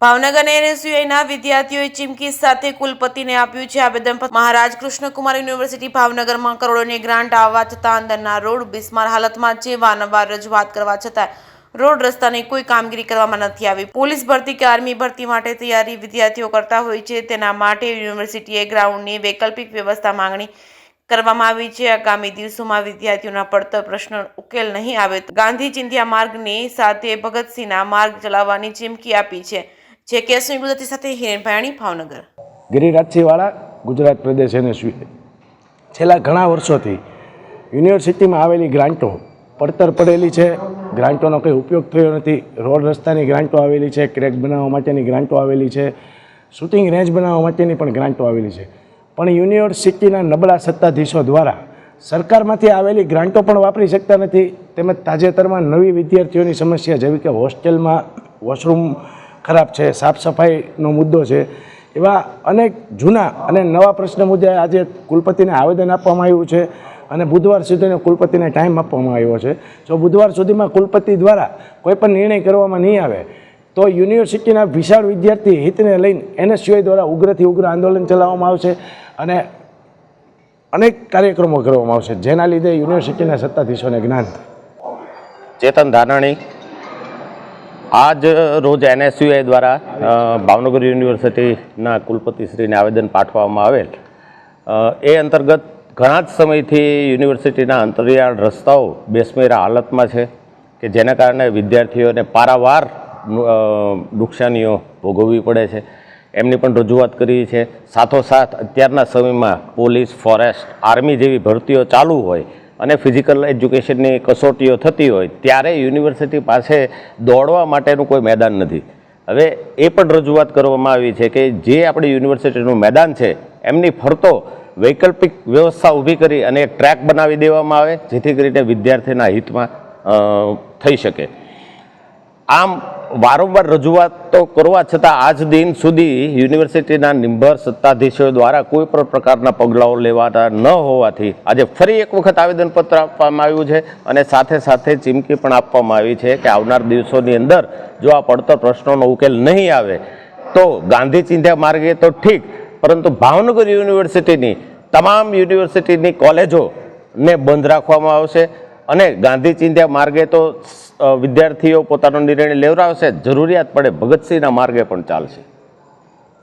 ભાવનગર એનએસયુઆઈના વિદ્યાર્થીઓએ ચીમકી સાથે કુલપતિને આપ્યું છે આવેદનપત્ર। મહારાજ કૃષ્ણકુમાર યુનિવર્સિટી ભાવનગરમાં કરોડોની ગ્રાન્ટ આવવા છતાં અંદરના રોડ બિસ્માર હાલતમાં છે। વારંવાર રજૂઆત કરવા છતાં રોડ રસ્તાની કોઈ કામગીરી કરવામાં નથી આવી। પોલીસ ભરતી કે આર્મી ભરતી માટે તૈયારી વિદ્યાર્થીઓ કરતા હોય છે, તેના માટે યુનિવર્સિટીએ ગ્રાઉન્ડની વૈકલ્પિક વ્યવસ્થા માંગણી કરવામાં આવી છે। આગામી દિવસોમાં વિદ્યાર્થીઓના પડતર પ્રશ્નો ઉકેલ નહીં આવે તો ગાંધી ચિંધ્યા માર્ગની સાથે ભગતસિંહના માર્ગ ચલાવવાની ચીમકી આપી છે। જે કેસની ગુજરાતી સાથે હિરેન ભાયાણી, ભાવનગર। ગિરિરાજસિંહવાળા, ગુજરાત પ્રદેશ એનએસયુઆઈ। છેલ્લા ઘણા વર્ષોથી યુનિવર્સિટીમાં આવેલી ગ્રાન્ટો પડતર પડેલી છે। ગ્રાન્ટોનો કંઈ ઉપયોગ થયો નથી। રોડ રસ્તાની ગ્રાન્ટો આવેલી છે, ક્રેક બનાવવા માટેની ગ્રાન્ટો આવેલી છે, શૂટિંગ રેન્જ બનાવવા માટેની પણ ગ્રાન્ટો આવેલી છે, પણ યુનિવર્સિટીના નબળા સત્તાધીશો દ્વારા સરકારમાંથી આવેલી ગ્રાન્ટો પણ વાપરી શકતા નથી। તેમજ તાજેતરમાં નવી વિદ્યાર્થીઓની સમસ્યા જેવી કે હોસ્ટેલમાં વોશરૂમ ખરાબ છે, સાફ સફાઈનો મુદ્દો છે, એવા અનેક જૂના અને નવા પ્રશ્ન મુદ્દે આજે કુલપતિને આવેદન આપવામાં આવ્યું છે અને બુધવાર સુધીનો કુલપતિને ટાઈમ આપવામાં આવ્યો છે। જો બુધવાર સુધીમાં કુલપતિ દ્વારા કોઈ પણ નિર્ણય કરવામાં નહીં આવે તો યુનિવર્સિટીના વિશાળ વિદ્યાર્થી હિતને લઈને એનએસયુઆઈ દ્વારા ઉગ્રથી ઉગ્ર આંદોલન ચલાવવામાં આવશે અને અનેક કાર્યક્રમો કરવામાં આવશે, જેના લીધે યુનિવર્સિટીના સત્તાધીશોને જ્ઞાન થાય। ચેતન ધાનાણી। આજ રોજ એનએસયુઆઈ દ્વારા ભાવનગર યુનિવર્સિટીના કુલપતિશ્રીને આવેદન પાઠવવામાં આવેલ। એ અંતર્ગત ઘણા જ સમયથી યુનિવર્સિટીના અંતરિયાળ રસ્તાઓ બેસમેરા હાલતમાં છે કે જેના કારણે વિદ્યાર્થીઓને પારાવાર નુકસાનીઓ ભોગવવી પડે છે। એમની પણ રજૂઆત કરી છે। સાથોસાથ અત્યારના સમયમાં પોલીસ, ફોરેસ્ટ, આર્મી જેવી ભરતીઓ ચાલુ હોય અને ફિઝિકલ એજ્યુકેશનની કસોટીઓ થતી હોય ત્યારે યુનિવર્સિટી પાસે દોડવા માટેનું કોઈ મેદાન નથી। હવે એ પણ રજૂઆત કરવામાં આવી છે કે જે આપણી યુનિવર્સિટીનું મેદાન છે એમની ફરતો વૈકલ્પિક વ્યવસ્થા ઊભી કરી અને એક ટ્રેક બનાવી દેવામાં આવે જેથી કરીને વિદ્યાર્થીના હિતમાં થઈ શકે। આમ વારંવાર રજૂઆત તો કરવા છતાં આજ દિન સુધી યુનિવર્સિટીના નિંભર સત્તાધીશો દ્વારા કોઈ પણ પ્રકારના પગલાઓ લેવાતા ન હોવાથી આજે ફરી એક વખત આવેદનપત્ર આપવામાં આવ્યું છે અને સાથે સાથે ચીમકી પણ આપવામાં આવી છે કે આવનાર દિવસોની અંદર જો આ પડતર પ્રશ્નોનો ઉકેલ નહીં આવે તો ગાંધી ચિંધ્યા માર્ગે તો ઠીક, પરંતુ ભાવનગર યુનિવર્સિટીની તમામ યુનિવર્સિટીની કોલેજોને બંધ રાખવામાં આવશે અને ગાંધી ચિંધ્યા માર્ગે તો વિદ્યાર્થીઓ પોતાનો નિર્ણય લેવડાવશે, જરૂરિયાત પડે ભગતસિંહના માર્ગે પણ ચાલશે।